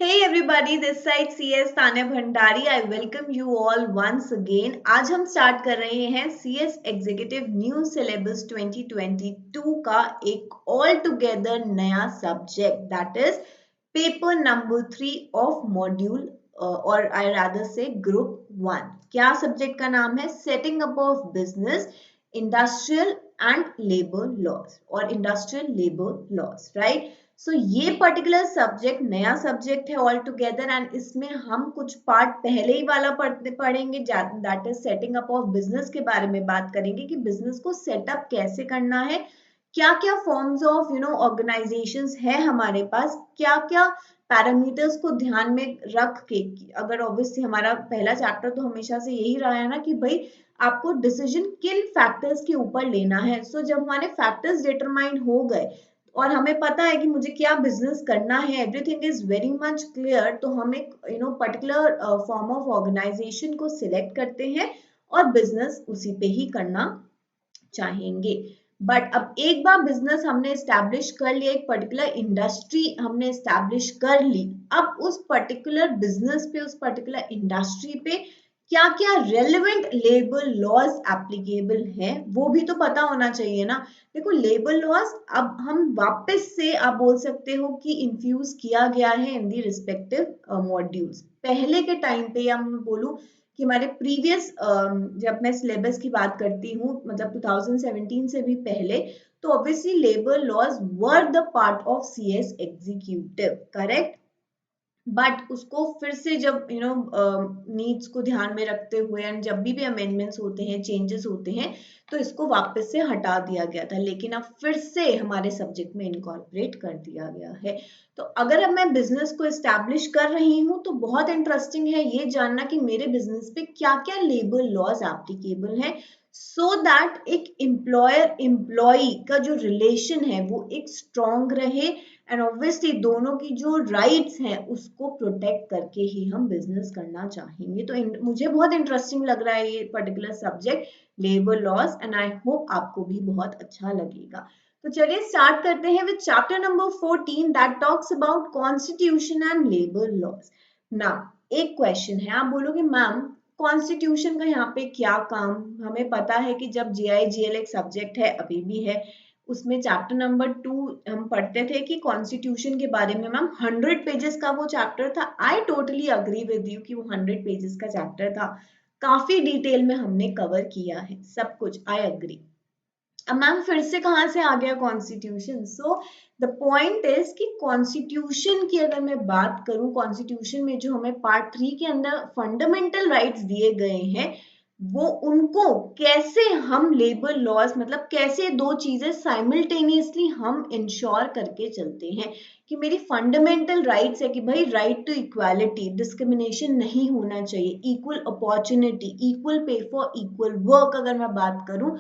Hey everybody, this side CS Tanya Bhandari. I welcome you all once again. आज हम start कर रहे हैं CS एग्जीक्यूटिव न्यू सिलेबस 2022 का एक ऑल टुगेदर नया subject that is paper number 3 of module और आई रादर से ग्रुप 1. क्या सब्जेक्ट का नाम है? Setting up of business, industrial and labour laws और industrial labour laws, right? So ये पर्टिकुलर सब्जेक्ट नया सब्जेक्ट है ऑल टुगेदर एंड इसमें हम कुछ पार्ट पहले ही वाला पढ़ेंगे that is setting up of business के बारे में बात करेंगे कि बिजनेस को सेटअप कैसे करना है, क्या क्या फॉर्म्स ऑफ ऑर्गेनाइजेशंस है हमारे पास, क्या क्या पैरामीटर्स को ध्यान में रख के. अगर ऑब्वियसली हमारा पहला चैप्टर तो हमेशा से यही रहा है ना कि भाई आपको डिसीजन किन फैक्टर्स के ऊपर लेना है. सो जब हमारे फैक्टर्स डिटरमाइन हो गए और हमें पता है कि मुझे क्या बिजनेस करना है, everything is very much clear, तो हम एक पर्टिकुलर फॉर्म ऑफ ऑर्गेनाइजेशन को सिलेक्ट करते हैं और बिजनेस उसी पे ही करना चाहेंगे. बट अब एक बार बिजनेस हमने एस्टैब्लिश कर लिया, एक पर्टिकुलर इंडस्ट्री हमने एस्टैब्लिश कर ली, अब उस पर्टिकुलर बिजनेस पे, उस पर्टिकुलर इंडस्ट्री पे क्या क्या रेलेवेंट लेबर लॉज एप्लीकेबल हैं वो भी तो पता होना चाहिए ना. देखो लेबर लॉज अब हम वापस से आप बोल सकते हो कि इंफ्यूज किया गया है इन दी रिस्पेक्टिव मॉड्यूल्स. पहले के टाइम पे या मैं बोलूं कि हमारे प्रीवियस जब मैं सिलेबस की बात करती हूँ मतलब 2017 से भी पहले, तो obviously labour laws were the part of CS executive, correct. But उसको फिर से जब नीड्स को ध्यान में रखते हुए एंड जब भी अमेंडमेंट्स होते हैं, चेंजेस होते हैं, तो इसको वापस से हटा दिया गया था, लेकिन अब फिर से हमारे सब्जेक्ट में इनकॉर्पोरेट कर दिया गया है. तो अगर अब मैं बिजनेस को एस्टैब्लिश कर रही हूँ तो बहुत इंटरेस्टिंग है ये जानना कि मेरे बिजनेस पे क्या क्या लेबर लॉज एप्लीकेबल है, सो दैट एक एम्प्लॉयर एम्प्लॉई का जो रिलेशन है वो एक स्ट्रॉन्ग रहे एंड ऑब्वियसली दोनों की जो राइट्स हैं उसको प्रोटेक्ट करके ही हम बिजनेस करना चाहेंगे. तो मुझे बहुत इंटरेस्टिंग लग रहा है ये particular subject labour laws and I hope आपको भी बहुत अच्छा लगेगा. तो चलिए स्टार्ट करते हैं with chapter number 14 that talks about constitution and labour laws. Now एक क्वेश्चन है, आप बोलोगे मैम कॉन्स्टिट्यूशन का यहाँ पे क्या काम. हमें पता है कि जब जीआईजीएल एक सब्जेक्ट है, अभी भी है, उसमें चैप्टर नंबर 2 हम पढ़ते थे कि कॉन्स्टिट्यूशन के बारे में. मैम 100 पेजेस का वो चैप्टर था. I totally agree with you कि वो 100 पेजेस का चैप्टर था, काफी डिटेल में हमने कवर किया है सब कुछ, आई अग्री. अब मैम फिर से कहाँ से आ गया constitution? So the point is कि कॉन्स्टिट्यूशन की अगर मैं बात करूं, कॉन्स्टिट्यूशन में जो हमें पार्ट 3 के अंदर फंडामेंटल राइट्स दिए गए हैं, वो उनको कैसे हम लेबर लॉज मतलब कैसे दो चीजें साइमल्टेनियसली हम इंश्योर करके चलते हैं कि मेरी फंडामेंटल राइट्स है कि भाई राइट टू इक्वालिटी, डिस्क्रिमिनेशन नहीं होना चाहिए, equal opportunity, equal pay for equal work अगर मैं बात करूं.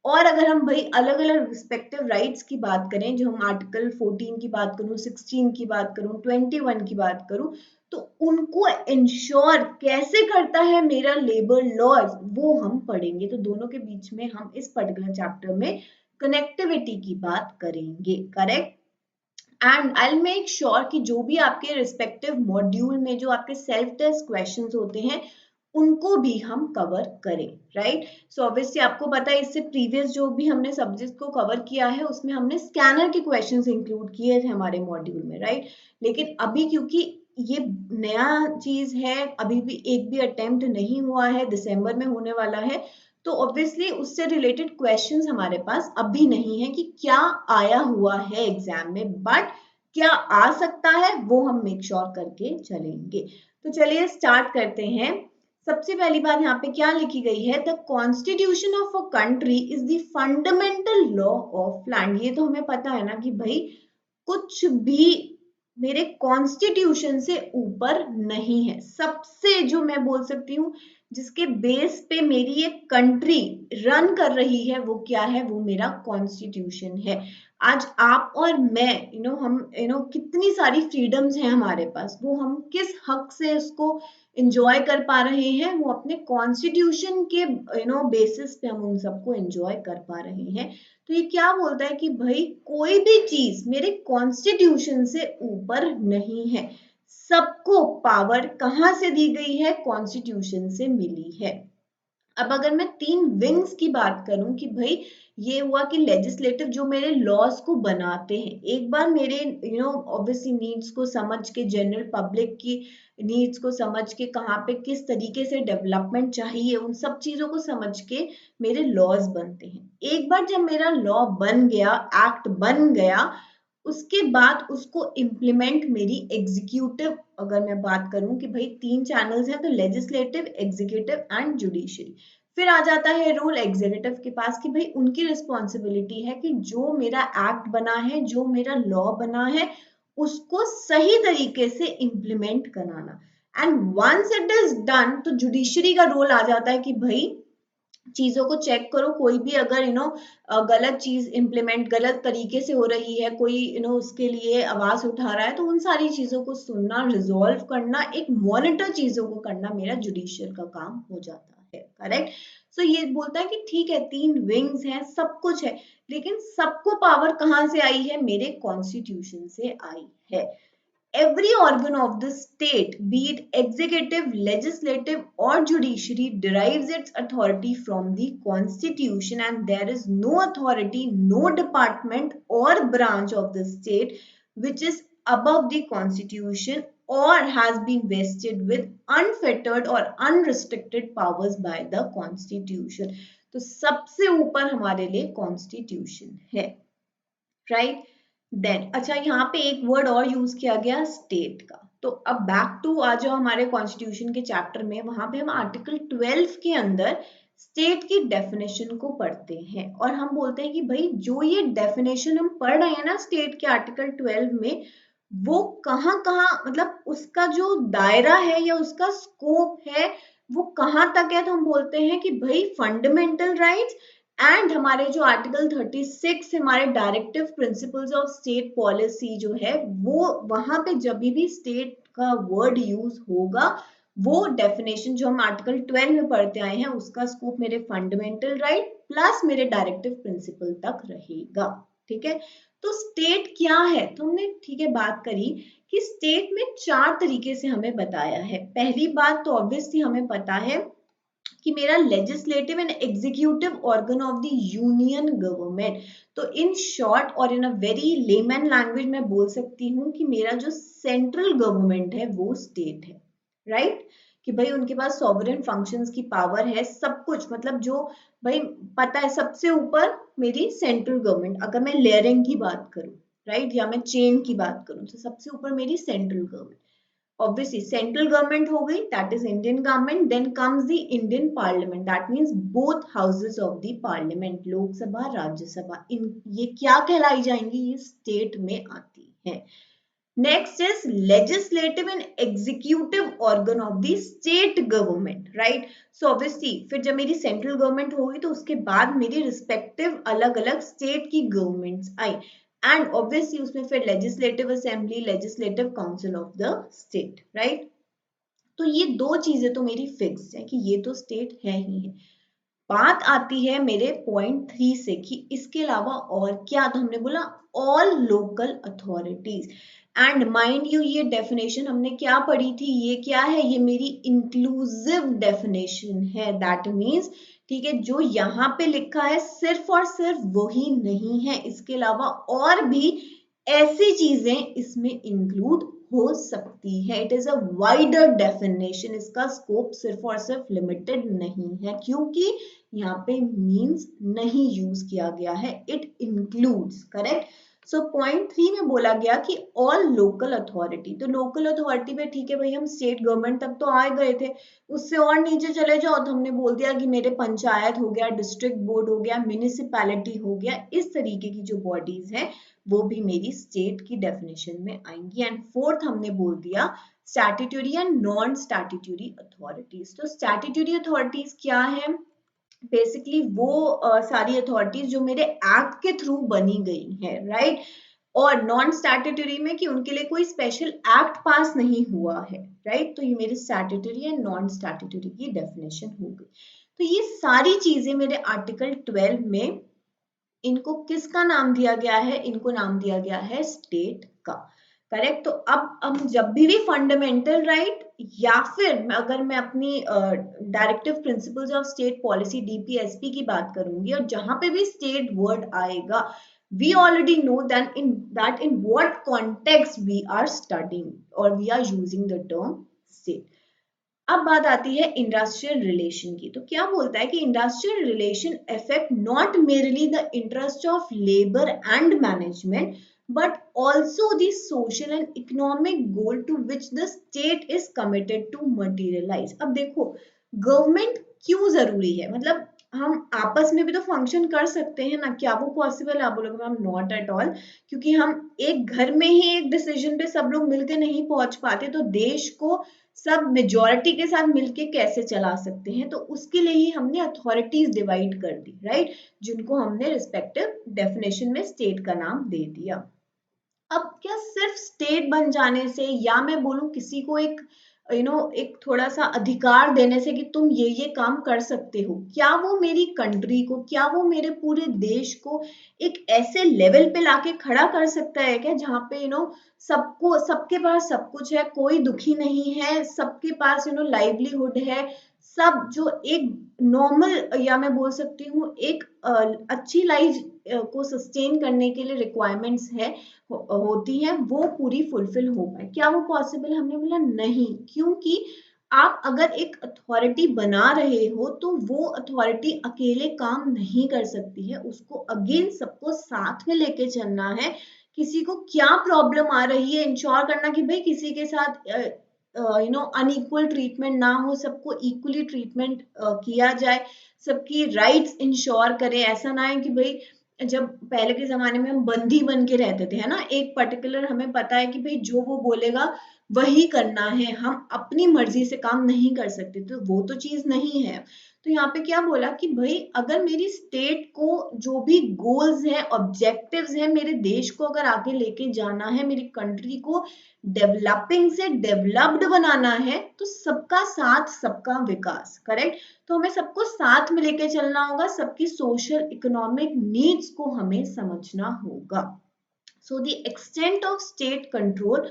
और अगर हम भाई अलग अलग रिस्पेक्टिव राइट्स की बात करें, जो हम आर्टिकल 14 की बात करूं, 16 की बात करूं, 21 की बात करूं, तो उनको इंश्योर कैसे करता है मेरा लेबर लॉज वो हम पढ़ेंगे. तो दोनों के बीच में हम इस पर्टिकुलर चैप्टर में कनेक्टिविटी की बात करेंगे, correct. And I make sure कि जो भी आपके रिस्पेक्टिव मॉड्यूल में जो आपके सेल्फ टेस्ट क्वेश्चंस होते हैं उनको भी हम कवर करें, राइट. सो ऑब्वियसली आपको पता है इससे प्रीवियस जो भी हमने सब्जेक्ट को कवर किया है उसमें हमने स्कैनर के क्वेश्चंस इंक्लूड किए थे हमारे मॉड्यूल में, राइट. लेकिन अभी क्योंकि ये नया चीज है, अभी भी एक भी अटेम्प्ट नहीं हुआ है, दिसंबर में होने वाला है, तो ऑब्वियसली उससे रिलेटेड क्वेश्चंस हमारे पास अभी नहीं है कि क्या आया हुआ है एग्जाम में, बट क्या आ सकता है वो हम मेक श्योर करके चलेंगे. तो चलिए स्टार्ट करते हैं. सबसे पहली बात यहाँ पे क्या लिखी गई है, the constitution of a country is the fundamental law of land. ये तो हमें पता है ना कि भाई कुछ भी मेरे कॉन्स्टिट्यूशन से ऊपर नहीं है. सबसे जो मैं बोल सकती हूँ जिसके बेस पे मेरी एक कंट्री रन कर रही है वो क्या है, वो मेरा कॉन्स्टिट्यूशन है. आज आप और मैं हम कितनी सारी फ्रीडम्स हैं हमारे पास, वो हम किस हक से उसको इंजॉय कर पा रहे हैं, वो अपने कॉन्स्टिट्यूशन के बेसिस पे हम उन सबको एंजॉय कर पा रहे हैं. तो ये क्या बोलता है कि भाई कोई भी चीज मेरे कॉन्स्टिट्यूशन से ऊपर नहीं है. सबको पावर कहाँ से दी गई है? कॉन्स्टिट्यूशन से मिली है। अब अगर मैं 3 विंग्स की बात करूं कि भाई ये हुआ कि लेजिस्लेटिव जो मेरे लॉज को बनाते हैं, एक बार मेरे ऑब्वियसली नीड्स को समझ के, जनरल पब्लिक की नीड्स को समझ के, कहाँ पे किस तरीके से डेवलपमेंट चाहिए, उन सब चीजों को समझ के मेरे लॉज बनते हैं। एक बार जब मेरा लॉ बन गया, एक्ट बन गया, उसके बाद उसको इम्प्लीमेंट मेरी एग्जीक्यूटिव, अगर मैं बात करूं कि भाई 3 चैनल्स हैं, तो लेजिस्लेटिव, एग्जीक्यूटिव एंड जुडिशरी। फिर आ जाता है रोल एग्जीक्यूटिव के पास कि भाई उनकी रिस्पॉन्सिबिलिटी है कि जो मेरा एक्ट बना है, जो मेरा लॉ बना है, उसको सही तरीके से इम्प्लीमेंट कराना। And once it is done, तो जुडिशरी का रोल आ जाता है कि भाई चीजों को चेक करो, कोई भी अगर गलत चीज इम्प्लीमेंट गलत तरीके से हो रही है, कोई उसके लिए आवाज उठा रहा है, तो उन सारी चीजों को सुनना, रिजॉल्व करना, एक मॉनिटर चीजों को करना मेरा जुडिशियल का काम हो जाता है। करेक्ट। सो ये बोलता है कि ठीक है, 3 विंग्स हैं, सब कुछ है, लेकिन सबको पावर कहाँ से आई है? मेरे कॉन्स्टिट्यूशन से आई है। Every organ of the state, be it executive, legislative, or judiciary, derives its authority from the constitution, and there is no authority, no department or branch of the state which is above the constitution or has been vested with unfettered or unrestricted powers by the constitution. तो सबसे ऊपर हमारे लिए constitution है, right. Then अच्छा, यहाँ पे एक वर्ड और यूज किया गया, स्टेट का। तो अब बैक टू आ जाओ हमारे कॉन्स्टिट्यूशन के चैप्टर में, वहां पे हम आर्टिकल 12 के अंदर स्टेट की डेफिनेशन को पढ़ते हैं, और हम बोलते हैं कि भाई जो ये डेफिनेशन हम पढ़ रहे हैं ना स्टेट के आर्टिकल 12 में, वो कहाँ कहाँ, मतलब उसका जो दायरा है या उसका स्कोप है, वो कहाँ तक है। तो हम बोलते हैं कि भाई फंडामेंटल राइट्स एंड हमारे जो आर्टिकल 36 हमारे directive principles of state policy जो है, वो वहां पे जब भी स्टेट का वर्ड यूज होगा, वो डेफिनेशन जो हम आर्टिकल 12 में पढ़ते आए हैं, उसका स्कोप मेरे फंडामेंटल राइट प्लस मेरे डायरेक्टिव प्रिंसिपल तक रहेगा। ठीक है। तो स्टेट क्या है, तो हमने ठीक है बात करी कि स्टेट में 4 तरीके से हमें बताया है। पहली बात तो ऑब्वियसली हमें पता है कि मेरा legislative and executive organ of the union government. तो इन शॉर्ट और इन अ वेरी लेमन लैंग्वेज मैं बोल सकती हूँ कि मेरा जो सेंट्रल गवर्नमेंट है वो स्टेट है, राइट। कि भाई उनके पास सॉवरेन फंक्शंस की पावर है, सब कुछ, मतलब जो भाई पता है सबसे ऊपर मेरी सेंट्रल गवर्नमेंट, अगर मैं लेयरिंग की बात करूं, राइट, या मैं चेन की बात करूं, तो सबसे ऊपर मेरी central government. Obviously central government हो गई, that is Indian government, then comes the Indian parliament, that means both houses of the parliament, लोक सभा, राज्य सभा, इन ये क्या कहलाई जाएंगी? ये स्टेट में आती है। Next is legislative and executive organ of the state government, right. So obviously फिर जब मेरी सेंट्रल गवर्नमेंट होगी, तो उसके बाद मेरी रिस्पेक्टिव अलग अलग स्टेट की गवर्नमेंट्स आई, एंड ऑब्वियसली उसमें फिर legislative assembly, legislative council of the state, right. तो ये 2 चीजें तो मेरी फिक्स है कि ये तो स्टेट है ही है। बात आती है मेरे पॉइंट 3 से कि इसके अलावा और क्या, तो हमने बोला all local authorities, and mind you ये डेफिनेशन हमने क्या पढ़ी थी, ये क्या है? ये मेरी इंक्लूसिव डेफिनेशन है। दैट मीन्स ठीक है, जो यहाँ पे लिखा है सिर्फ और सिर्फ वही नहीं है, इसके अलावा और भी ऐसी चीजें इसमें इंक्लूड हो सकती है। It is a wider definition, इसका स्कोप सिर्फ और सिर्फ लिमिटेड नहीं है, क्योंकि यहाँ पे मीन्स नहीं यूज किया गया है, it includes. Correct. So point 3 में बोला गया कि ऑल लोकल अथॉरिटी, तो लोकल अथॉरिटी पे ठीक है भाई, हम स्टेट गवर्नमेंट तक तो आ गए थे, उससे और नीचे चले जाओ तो हमने बोल दिया कि मेरे पंचायत हो गया, डिस्ट्रिक्ट बोर्ड हो गया, म्यूनिसिपैलिटी हो गया, इस तरीके की जो बॉडीज हैं वो भी मेरी स्टेट की डेफिनेशन में आएंगी। एंड फोर्थ हमने बोल दिया statutory and non statutory authorities. तो स्टैट्यूटरी अथॉरिटीज क्या है? बेसिकली वो सारी अथॉरिटीज जो मेरे एक्ट के थ्रू बनी गई है, राइट। और नॉन स्टैट्यूटरी में कि उनके लिए कोई स्पेशल एक्ट पास नहीं हुआ है, राइट। तो ये मेरी स्टैट्यूटरी एंड नॉन स्टैट्यूटरी की डेफिनेशन हो गई। तो ये सारी चीजें मेरे आर्टिकल 12 में, इनको किसका नाम दिया गया है? इनको नाम दिया गया है स्टेट का। करेक्ट। तो अब हम जब भी फंडामेंटल राइट या फिर अगर मैं अपनी directive principles of state policy DPSP की बात करूंगी और जहां पे भी स्टेट वर्ड आएगा, we already know that in what context we are studying or we are using the term state. अब बात आती है इंडस्ट्रियल रिलेशन की। तो क्या बोलता है कि industrial relation affect not merely the interest of labour and management but also the social and economic goal to which the state is committed to materialise. अब देखो, गवर्नमेंट क्यों जरूरी है? मतलब हम आपस में भी तो फंक्शन कर सकते हैं ना, क्या वो पॉसिबल है? आप बोलोगे मैम नॉट एट ऑल, क्योंकि हम एक घर में ही एक डिसीजन पे सब लोग मिलकर नहीं पहुंच पाते, तो देश को सब मेजॉरिटी के साथ मिलके कैसे चला सकते हैं? तो उसके लिए ही हमने अथॉरिटीज डिवाइड कर दी, राइट, जिनको हमने रिस्पेक्टिव डेफिनेशन में स्टेट का नाम दे दिया। अब क्या सिर्फ स्टेट बन जाने से या मैं बोलूं किसी को एक एक थोड़ा सा अधिकार देने से कि तुम ये काम कर सकते हो, क्या वो मेरी कंट्री को, क्या वो मेरे पूरे देश को एक ऐसे लेवल पे लाके खड़ा कर सकता है क्या, जहाँ पे सबको, सबके पास सब कुछ है, कोई दुखी नहीं है, सबके पास लाइवलीहुड है, सब जो एक नॉर्मल या मैं बोल सकती हूँ एक अच्छी लाइफ को सस्टेन करने के लिए रिक्वायरमेंट्स है होती हैं, वो पूरी फुलफिल हो पाए? क्या वो पॉसिबल? हमने बोला नहीं, क्योंकि आप अगर एक अथॉरिटी बना रहे हो तो वो अथॉरिटी अकेले काम नहीं कर सकती है, उसको अगेन सबको साथ में लेके चलना है। किसी को क्या प्रॉब्लम आ रही है, इंश्योर करना कि भाई किसी के साथ अनइक्वल ट्रीटमेंट ना हो, सबको इक्वली ट्रीटमेंट किया जाए, सबकी राइट्स इंश्योर करें। ऐसा ना है कि भाई जब पहले के जमाने में हम बंदी बन के रहते थे, है ना, एक पर्टिकुलर हमें पता है कि भाई जो वो बोलेगा वही करना है, हम अपनी मर्जी से काम नहीं कर सकते, तो वो तो चीज नहीं है। तो यहाँ पे क्या बोला कि भाई अगर मेरी स्टेट को जो भी गोल्स हैं, ऑब्जेक्टिव्स हैं, मेरे देश को अगर आगे लेके जाना है, मेरी कंट्री को डेवलपिंग से डेवलप्ड बनाना है, तो सबका साथ सबका विकास, करेक्ट। तो हमें सबको साथ में लेके चलना होगा, सबकी सोशल इकोनॉमिक नीड्स को हमें समझना होगा। So the extent of state control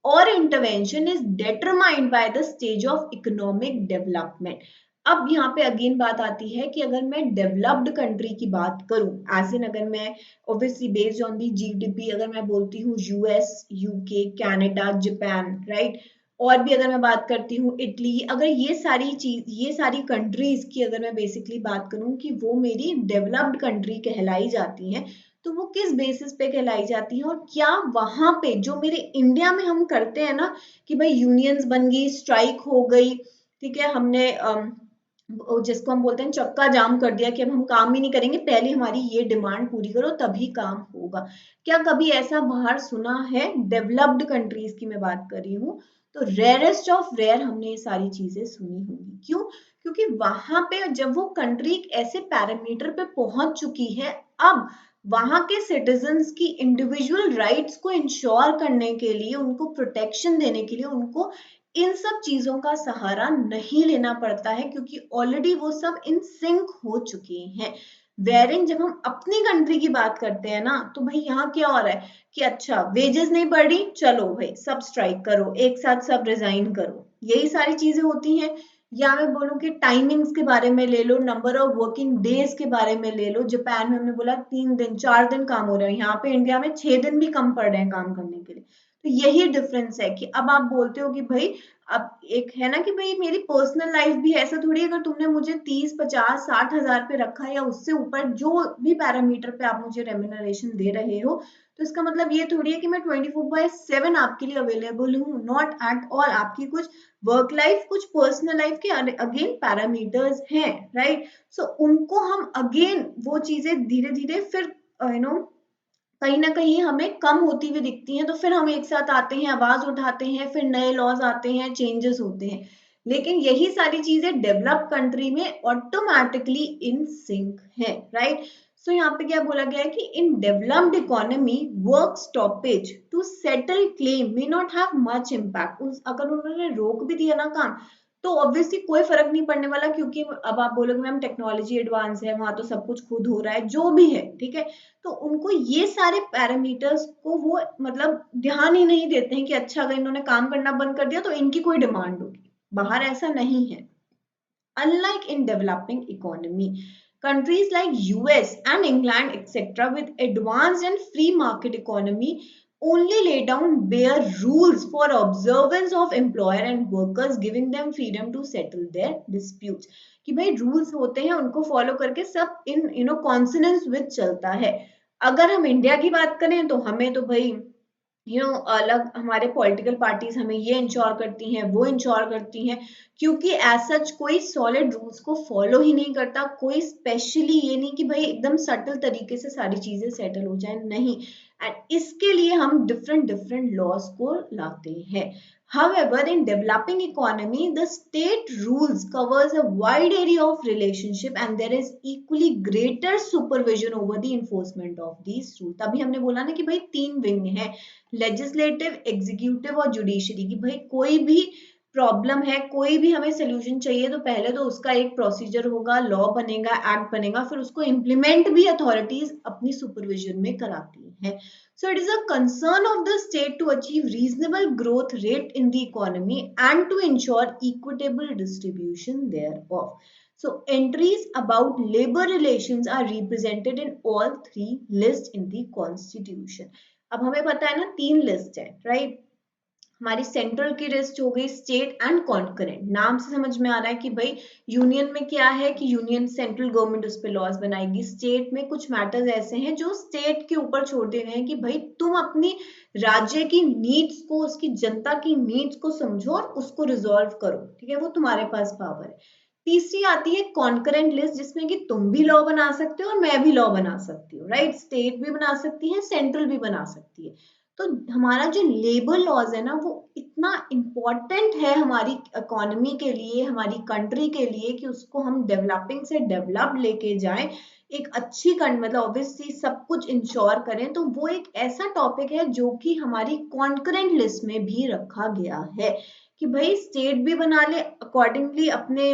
और intervention is determined by the stage of economic development. अब यहाँ पे अगेन बात आती है कि अगर मैं डेवलप्ड कंट्री की बात करूं, एज इन अगर मैं obviously based on the GDP अगर मैं बोलती हूँ US, UK, Canada, Japan, right, और भी अगर मैं बात करती हूँ इटली, अगर ये सारी कंट्रीज की अगर मैं बेसिकली बात करूँ कि वो मेरी डेवलप्ड कंट्री कहलाई जाती हैं, तो वो किस बेसिस पे कहलाई जाती है? और क्या वहां पे जो मेरे इंडिया में हम करते हैं ना कि भाई यूनियंस बन गई, स्ट्राइक हो गई, ठीक है, हमने जिसको हम बोलते हैं चक्का जाम कर दिया कि अब हम काम ही नहीं करेंगे, पहले हमारी ये डिमांड पूरी करो तभी काम होगा, क्या कभी ऐसा बाहर सुना है? डेवलप्ड कंट्रीज की मैं बात कर रही हूँ, तो रेयरेस्ट ऑफ रेयर हमने ये सारी चीजें सुनी होंगी। क्यों? क्योंकि वहां पे जब वो कंट्री एक ऐसे पैरामीटर पे पहुंच चुकी है, अब वहां के सिटीजन्स की इंडिविजुअल राइट्स को इंश्योर करने के लिए, उनको प्रोटेक्शन देने के लिए, उनको इन सब चीजों का सहारा नहीं लेना पड़ता है, क्योंकि ऑलरेडी वो सब इन सिंक हो चुके हैं। वेरिंग जब हम अपनी कंट्री की बात करते हैं ना, तो भाई यहाँ क्या हो रहा है कि अच्छा वेजेस नहीं बढ़ रही, चलो भाई सब स्ट्राइक करो, एक साथ सब रिजाइन करो, यही सारी चीजें होती हैं। या मैं बोलूं कि टाइमिंग्स के बारे में ले लो, नंबर ऑफ वर्किंग डेज के बारे में ले लो, जापान में हमने बोला 3 दिन 4 दिन काम हो रहा है, यहाँ पे इंडिया में 6 दिन भी कम पड़ रहे हैं काम करने के लिए। तो यही डिफरेंस है कि अब आप बोलते हो कि भाई अब एक है ना कि भाई मेरी पर्सनल लाइफ भी ऐसा थोड़ी, अगर तुमने मुझे 30 50 60 हजार पे रखा है या उससे ऊपर जो भी पैरामीटर पे आप मुझे रेम्यूनरेशन दे रहे हो, तो इसका मतलब ये थोड़ी है कि मैं 24/7 आपके लिए अवेलेबल हूँ। Not at all. आपकी कुछ वर्क लाइफ, कुछ पर्सनल लाइफ के अगेन पैरामीटर्स हैं, राइट। सो उनको हम अगेन वो चीजें धीरे धीरे फिर कहीं ना कहीं हमें कम होती हुई दिखती हैं, तो फिर हम एक साथ आते हैं, आवाज उठाते हैं, फिर नए लॉज आते हैं, चेंजेस होते हैं। लेकिन यही सारी चीजें डेवलप कंट्री में ऑटोमेटिकली इन सिंक है, राइट। सो यहाँ पे क्या बोला गया है कि in developed economy work stoppage to settle claim may not have much impact. अगर उन्होंने रोक भी दिया ना काम, तो ऑब्वियसली कोई फर्क नहीं पड़ने वाला, क्योंकि अब आप बोलोगे मैम टेक्नोलॉजी एडवांस है, वहां तो सब कुछ खुद हो रहा है, जो भी है ठीक है। तो उनको ये सारे पैरामीटर्स को वो मतलब ध्यान ही नहीं देते हैं कि अच्छा अगर इन्होंने काम करना बंद कर दिया तो इनकी कोई डिमांड होगी। बाहर ऐसा नहीं है। Unlike in developing economy, countries like US and England etc. with advanced and free market economy only lay down bare rules for observance of employer and workers, giving them freedom to settle their disputes. कि भाई rules होते हैं उनको follow करके सब इन consonance with चलता है। अगर हम इंडिया की बात करें तो हमें तो भाई अलग हमारे पॉलिटिकल पार्टीज हमें ये इंश्योर करती हैं, वो इंश्योर करती हैं, क्योंकि एज सच कोई सॉलिड रूल्स को फॉलो ही नहीं करता। कोई स्पेशली ये नहीं कि भाई एकदम सटल तरीके से सारी चीजें सेटल हो जाए, नहीं। एंड इसके लिए हम डिफरेंट डिफरेंट लॉज को लाते हैं। However, in developing economy, the state rules covers a wide area of relationship and there is equally greater supervision over the enforcement of these rules. तभी हमने बोला ना कि भाई तीन विंग है, लेजिस्लेटिव, एग्जीक्यूटिव और जुडिशरी, की भाई कोई भी प्रॉब्लम है, कोई भी हमें सोल्यूशन चाहिए तो पहले तो उसका एक प्रोसीजर होगा, लॉ बनेगा, एक्ट बनेगा, फिर उसको इम्प्लीमेंट भी अथॉरिटीज अपनी सुपरविजन में कराती हैं। So it is a concern of the state to achieve reasonable growth rate in the economy and to ensure equitable distribution thereof. So entries about labor relations are represented in all three lists in the constitution. अब हमें पता है ना तीन list है, right. हमारी central की list हो गई, स्टेट एंड कॉन्करेंट। नाम से समझ में आ रहा है कि भाई यूनियन में क्या है कि यूनियन सेंट्रल गवर्नमेंट उस पर लॉज बनाएगी, स्टेट में कुछ मैटर्स ऐसे हैं जो स्टेट के ऊपर छोड़ दिए गए हैं कि भाई तुम अपनी राज्य की नीड्स को, उसकी जनता की नीड्स को समझो और उसको रिजॉल्व करो, ठीक है, वो तुम्हारे पास पावर है। तीसरी आती है कॉन्करेंट लिस्ट, जिसमें कि तुम भी लॉ बना सकते हो और मैं भी लॉ बना सकती हूँ, राइट। स्टेट भी बना सकती है, सेंट्रल भी बना सकती है। तो हमारा जो लेबर लॉज है ना वो इतना इम्पोर्टेंट है हमारी इकोनॉमी के लिए, हमारी कंट्री के लिए, कि उसको हम डेवलपिंग से डेवलप लेके जाएं, एक अच्छी मतलब ऑब्वियसली सब कुछ इंश्योर करें। तो वो एक ऐसा टॉपिक है जो कि हमारी कॉन्करेंट लिस्ट में भी रखा गया है कि भाई स्टेट भी बना ले अकॉर्डिंगली अपने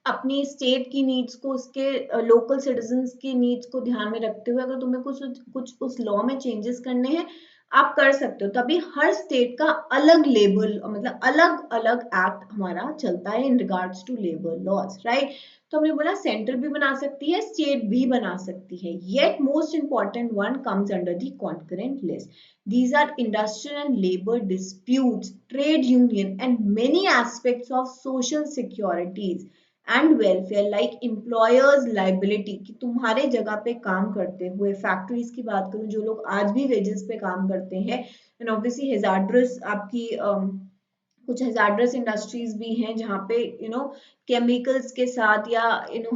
अपनी स्टेट की नीड्स को, उसके लोकल सिटीजन्स की नीड्स को ध्यान में रखते हुए अगर तुम्हें कुछ उस लॉ में चेंजेस करने हैं आप कर सकते हो। तभी हर स्टेट का अलग लेबल मतलब अलग अलग एक्ट हमारा चलता है in regards to labour laws, right. तो हमने बोला सेंटर भी बना सकती है, स्टेट भी बना सकती है। Yet most important one comes under the concurrent list. These are industrial and labor disputes, trade union, and many aspects of social securities and welfare like employers liability, कि तुम्हारे जगह पे काम करते हुए, फैक्ट्रीज की बात करूं जो लोग आज भी वेजेस पे काम करते हैं, एंड ऑब्वियसली हेजार्डस आपकी कुछ हेजार्डस इंडस्ट्रीज भी हैं जहाँ पे केमिकल्स के साथ या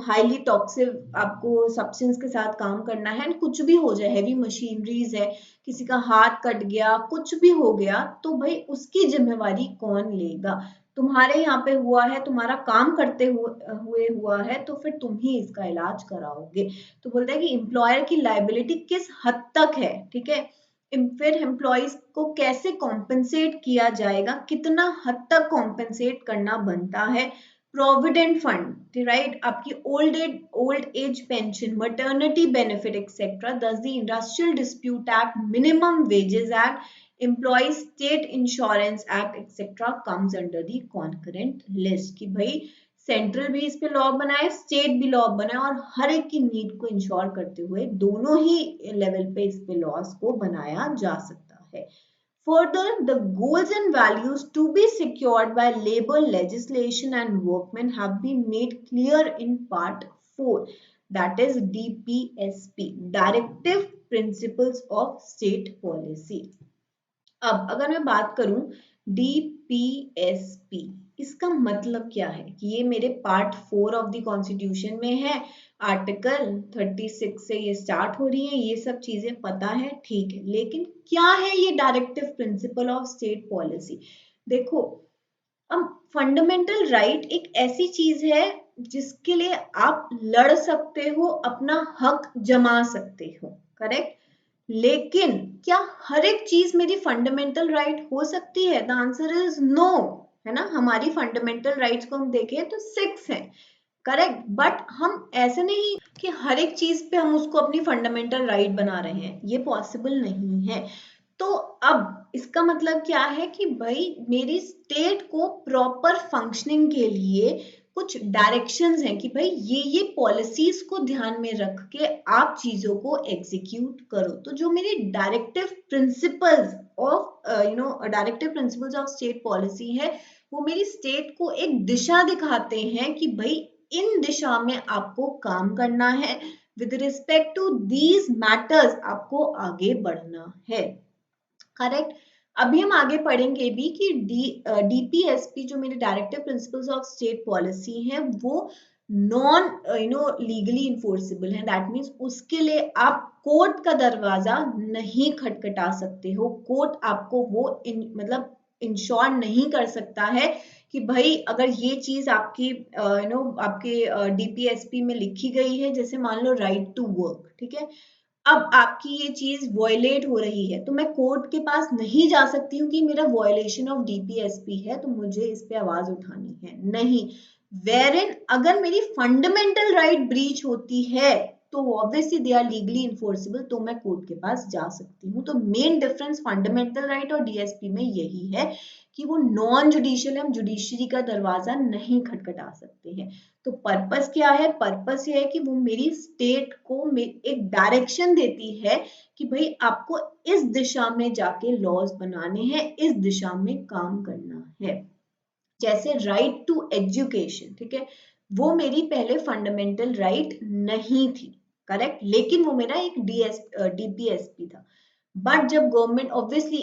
हाईली टॉक्सिक आपको सब्सटेंस के साथ काम करना है, एंड कुछ भी हो जाए, हैवी मशीनरीज है, किसी का हाथ कट गया, कुछ भी हो गया, तो भाई उसकी जिम्मेवारी कौन लेगा। तुम्हारे यहाँ पे हुआ है, तुम्हारा काम करते हुए हुआ है, तो फिर तुम ही इसका इलाज कराओगे। तो बोलते हैं कि एम्प्लॉयर की लाइबिलिटी किस हद तक है, ठीक है, फिर एम्प्लॉयज को कैसे कॉम्पेंसेट किया जाएगा, कितना हद तक कॉम्पेंसेट करना बनता है, प्रोविडेंट फंड, राइट, आपकी old age pension, maternity benefit etcetera, thus the industrial dispute act, minimum wages act, Employees State Insurance Act etc. comes under the concurrent list, कि भाई सेंट्रल भी इस पे लॉ बनाए, स्टेट भी लॉ बनाए, और हर एक की नीड को इंश्योर करते हुए दोनों ही लेवल पे इस पे लॉज को बनाया जा सकता है। Further, the goals and values to be secured by labor legislation and workmen have been made clear in Part 4, that is DPSP, Directive Principles of State Policy. अब अगर मैं बात करूं डीपीएसपी, इसका मतलब क्या है कि ये मेरे पार्ट 4 ऑफ द कॉन्स्टिट्यूशन में है, आर्टिकल 36 से ये स्टार्ट हो रही है, ये सब चीजें पता है, ठीक है, लेकिन क्या है ये directive principle of state policy. देखो, अब फंडामेंटल राइट एक ऐसी चीज है जिसके लिए आप लड़ सकते हो, अपना हक जमा सकते हो, करेक्ट, लेकिन क्या हर एक चीज मेरी फंडामेंटल राइट हो सकती है? द आंसर इज नो, है ना, हमारी फंडामेंटल राइट्स को हम देखें तो 6 हैं, करेक्ट। बट हम ऐसे नहीं कि हर एक चीज पे हम उसको अपनी फंडामेंटल राइट बना रहे हैं, ये पॉसिबल नहीं है। तो अब इसका मतलब क्या है कि भाई मेरी स्टेट को प्रॉपर फंक्शनिंग के लिए कुछ डायरेक्शंस हैं कि भाई ये पॉलिसीज को ध्यान में रख के आप चीजों को एग्जीक्यूट करो। तो जो मेरी directive principles of directive principles of state policy है, वो मेरी स्टेट को एक दिशा दिखाते हैं कि भाई इन दिशा में आपको काम करना है, with respect to these matters आपको आगे बढ़ना है, करेक्ट। अभी हम आगे पढ़ेंगे भी कि डीपीएसपी जो मेरे directive principles of state policy है वो नॉन लीगली इन्फोर्सेबल है। दैट मीन्स उसके लिए आप कोर्ट का दरवाजा नहीं खटखटा सकते हो, कोर्ट आपको वो मतलब इंश्योर नहीं कर सकता है कि भाई अगर ये चीज आपकी आपके डीपीएसपी में लिखी गई है, जैसे मान लो राइट टू वर्क, ठीक है, अब आपकी ये चीज वॉयलेट हो रही है तो मैं कोर्ट के पास नहीं जा सकती हूँ कि मेरा वॉयलेशन ऑफ डीपीएसपी है तो मुझे इस पे आवाज उठानी है, नहीं। वेरिन अगर मेरी फंडामेंटल राइट ब्रीच होती है तो obviously they are legally enforceable, तो मैं कोर्ट के पास जा सकती हूँ। तो मेन डिफरेंस फंडामेंटल राइट और डीएसपी में यही है कि वो नॉन जुडिशियल, हम जुडिशरी का दरवाजा नहीं खटखटा सकते हैं। तो पर्पस क्या है, पर्पस ये है कि वो मेरी स्टेट को एक डायरेक्शन देती है कि भाई आपको इस दिशा में जाके लॉज बनाने हैं, इस दिशा में काम करना है। जैसे राइट टू एजुकेशन, ठीक है, वो मेरी पहले फंडामेंटल राइट नहीं थी, करेक्ट, लेकिन वो मेरा एक डीपीएसपी था। बट जब गवर्नमेंट ऑब्वियसली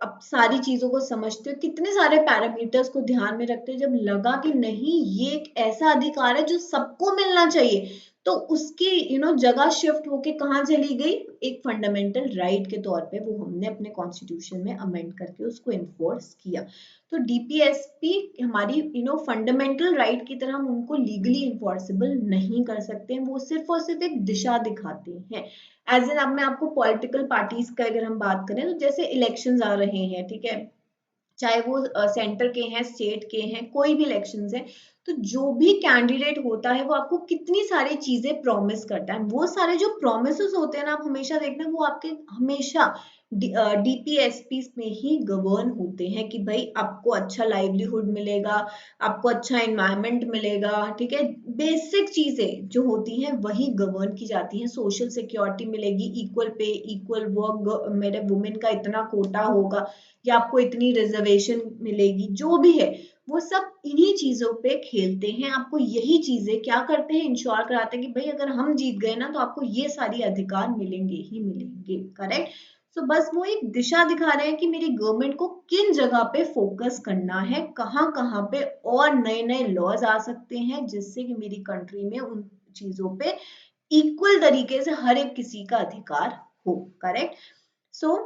अब सारी चीजों को समझते हो, कितने सारे पैरामीटर्स को ध्यान में रखते हो, जब लगा कि नहीं ये एक ऐसा अधिकार है जो सबको मिलना चाहिए, तो उसकी जगह शिफ्ट होके कहाँ चली गई, एक फंडामेंटल राइट के तौर पे वो हमने अपने कॉन्स्टिट्यूशन में अमेंड करके उसको इन्फोर्स किया। तो डीपीएसपी हमारी फंडामेंटल राइट की तरह हम उनको लीगली इन्फोर्सेबल नहीं कर सकते हैं, वो सिर्फ और सिर्फ एक दिशा दिखाते हैं। एज एन अब मैं आपको पॉलिटिकल पार्टीज का अगर हम बात करें तो जैसे इलेक्शंस आ रहे हैं, ठीक है, चाहे वो सेंटर के हैं, स्टेट के हैं, कोई भी इलेक्शंस हैं, तो जो भी कैंडिडेट होता है वो आपको कितनी सारी चीजें प्रॉमिस करता है, वो सारे जो प्रोमिस होते हैं ना, आप हमेशा देखना वो आपके हमेशा डीपीएसपी में ही गवर्न होते हैं कि भाई आपको अच्छा लाइवलीहुड मिलेगा, आपको अच्छा एनवायरनमेंट मिलेगा, ठीक है, बेसिक चीजें जो होती हैं वही गवर्न की जाती हैं। सोशल सिक्योरिटी मिलेगी, इक्वल पे, इक्वल वर्क, मेरे वुमेन का इतना कोटा होगा या आपको इतनी रिजर्वेशन मिलेगी, जो भी है वो सब इन्हीं चीजों पे खेलते हैं। आपको यही चीजें क्या करते हैं, इंश्योर कराते हैं कि भाई अगर हम जीत गए ना तो आपको ये सारी अधिकार मिलेंगे ही मिलेंगे, करेक्ट। सो बस वो एक दिशा दिखा रहे हैं कि मेरी गवर्नमेंट को किन जगह पे फोकस करना है, कहाँ कहाँ पे और नए नए लॉज आ सकते हैं जिससे कि मेरी कंट्री में उन चीजों पे इक्वल तरीके से हर एक किसी का अधिकार हो, correct. So